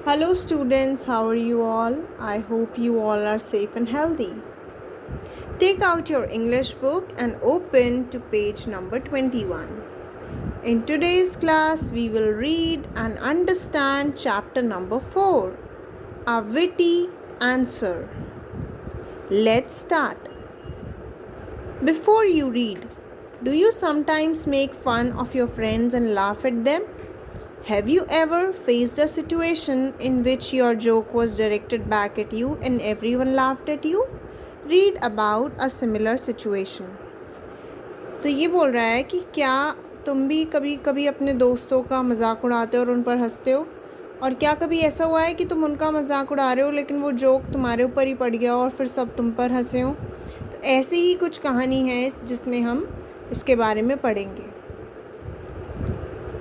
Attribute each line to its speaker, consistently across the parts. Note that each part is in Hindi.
Speaker 1: Hello, students, how are you all? I hope you all are safe and healthy. Take out your English book and open to page number 21. In today's class, we will read and understand chapter number 4, A Witty Answer. Let's start. Before you read, do you sometimes make fun of your friends and laugh at them? Have you ever faced a situation in which your joke was directed back at you and everyone laughed at you? Read about a similar situation. तो ये बोल रहा है कि क्या तुम भी कभी कभी अपने दोस्तों का मजाक उड़ाते हो और उन पर हंसते हो, और क्या कभी ऐसा हुआ है कि तुम उनका मजाक उड़ा रहे हो लेकिन वो जोक तुम्हारे ऊपर ही पड़ गया और फिर सब तुम पर हंसे हो। तो ऐसी ही कुछ कहानी है जिसमें हम इसके बारे में पढ़ेंगे।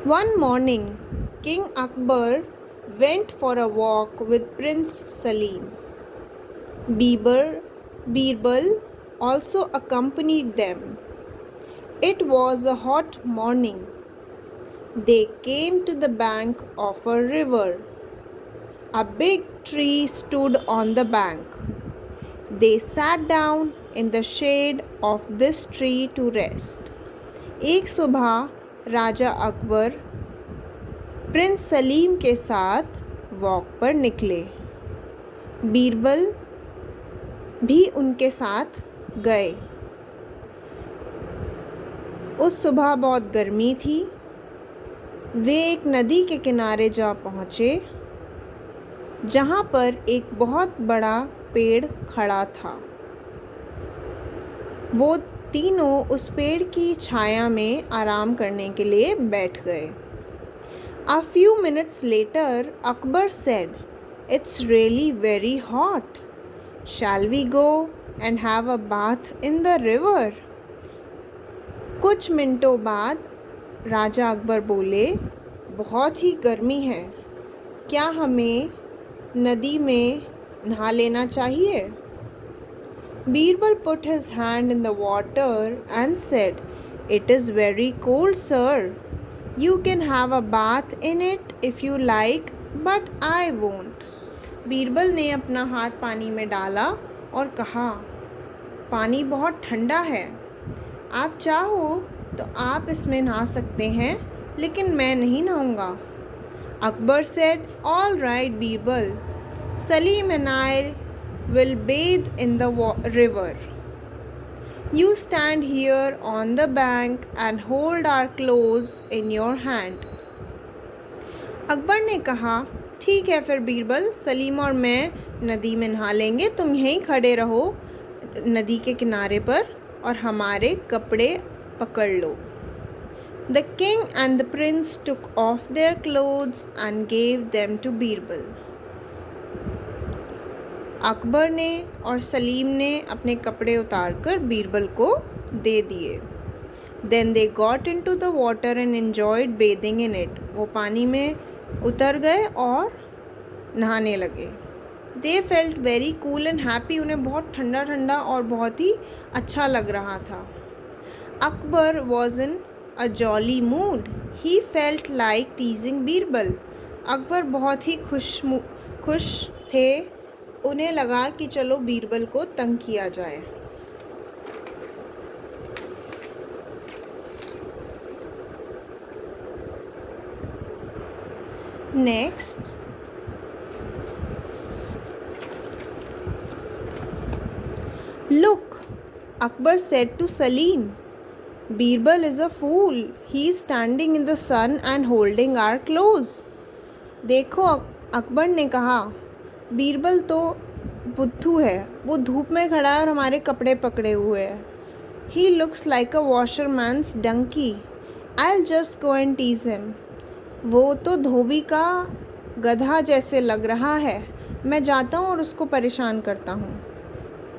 Speaker 1: One morning, King Akbar went for a walk with Prince Salim. Birbal also accompanied them. It was a hot morning. They came to the bank of a river. A big tree stood on the bank. They sat down in the shade of this tree to rest. एक सुबह राजा अकबर प्रिंस सलीम के साथ वॉक पर निकले। बीरबल भी उनके साथ गए। उस सुबह बहुत गर्मी थी। वे एक नदी के किनारे जा पहुँचे जहाँ पर एक बहुत बड़ा पेड़ खड़ा था। वो तीनों उस पेड़ की छाया में आराम करने के लिए बैठ गए। A few minutes later, Akbar said, "It's really very hot. Shall we go and have a bath in the river?" कुछ मिनटों बाद राजा अकबर बोले, बहुत ही गर्मी है, क्या हमें नदी में नहा लेना चाहिए? Birbal put his hand in the water and said, "It is very cold, sir. You can have a bath in it if you like, but I won't." Birbal ने अपना हाथ पानी में डाला और कहा, पानी बहुत ठंडा है, आप चाहो तो आप इसमें नहा सकते हैं, लेकिन मैं नहीं नहाऊंगा। Akbar said, "All right, Birbal. Salim and I will bathe in the river. You stand here on the bank and hold our clothes in your hand." Akbar ने कहा, ठीक है फिर बीरबल, सलीम और मैं नदी में नहा लेंगे, तुम यहीं खड़े रहो नदी के किनारे पर और हमारे कपड़े पकड़ लो। The king and the prince took off their clothes and gave them to Birbal. Akbar ने और सलीम ने अपने कपड़े उतारकर बीरबल को दे दिए। Then they got into the water and enjoyed bathing in it. वो पानी में उतर गए और नहाने लगे। They felt very cool and happy. उन्हें बहुत ठंडा ठंडा और बहुत ही अच्छा लग रहा था। Akbar was in a jolly mood. He felt like teasing Birbal. Akbar बहुत ही खुश थे। उन्हें लगा कि चलो बीरबल को तंग किया जाए। Next, look, Akbar said to Salim, Birbal is a fool, he is standing in the sun and holding our clothes. देखो, अकबर ने कहा, बीरबल तो बुद्धू है, वो धूप में खड़ा है और हमारे कपड़े पकड़े हुए है। He looks like a washerman's donkey, I will just go and tease him. वो तो धोबी का गधा जैसे लग रहा है, मैं जाता हूँ और उसको परेशान करता हूँ।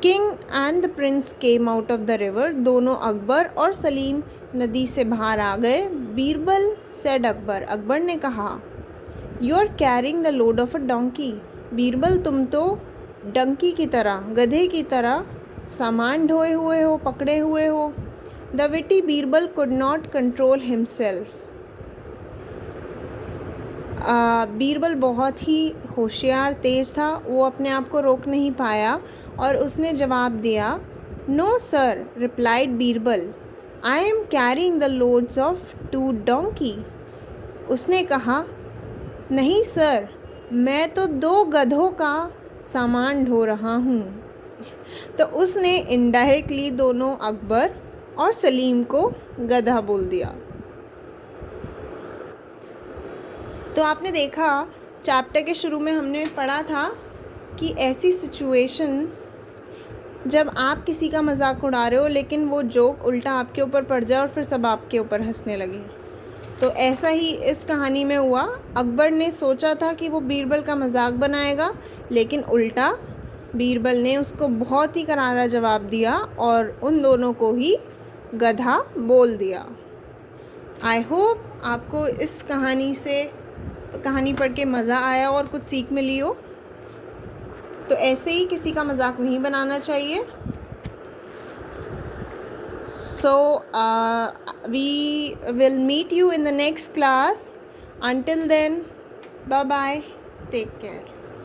Speaker 1: King and the Prince came out of the river. दोनों अकबर और सलीम नदी से बाहर आ गए। बीरबल सेड अकबर, अकबर ने कहा, you are carrying the load of a donkey. Birbal, तुम तो डंकी की तरह, गधे की तरह सामान ढोए हुए हो, पकड़े हुए हो। The witty Birbal could not control himself. Birbal बहुत ही होशियार तेज़ था, वो अपने आप को रोक नहीं पाया और उसने जवाब दिया, no sir, replied Birbal, I am carrying the loads of 2 donkey. उसने कहा, नहीं सर, मैं तो 2 गधों का सामान ढो रहा हूँ। तो उसने इनडायरेक्टली दोनों अकबर और सलीम को गधा बोल दिया। तो आपने देखा चैप्टर के शुरू में हमने पढ़ा था कि ऐसी सिचुएशन जब आप किसी का मजाक उड़ा रहे हो लेकिन वो जोक उल्टा आपके ऊपर पड़ जाए और फिर सब आपके ऊपर हंसने लगे। तो ऐसा ही इस कहानी में हुआ। अकबर ने सोचा था कि वो बीरबल का मजाक बनाएगा, लेकिन उल्टा बीरबल ने उसको बहुत ही करारा जवाब दिया और उन दोनों को ही गधा बोल दिया। आई होप आपको इस कहानी पढ़ के मज़ा आया और कुछ सीख मिली हो। तो ऐसे ही किसी का मजाक नहीं बनाना चाहिए। So we will meet you in the next class. Until then, bye bye. Take care.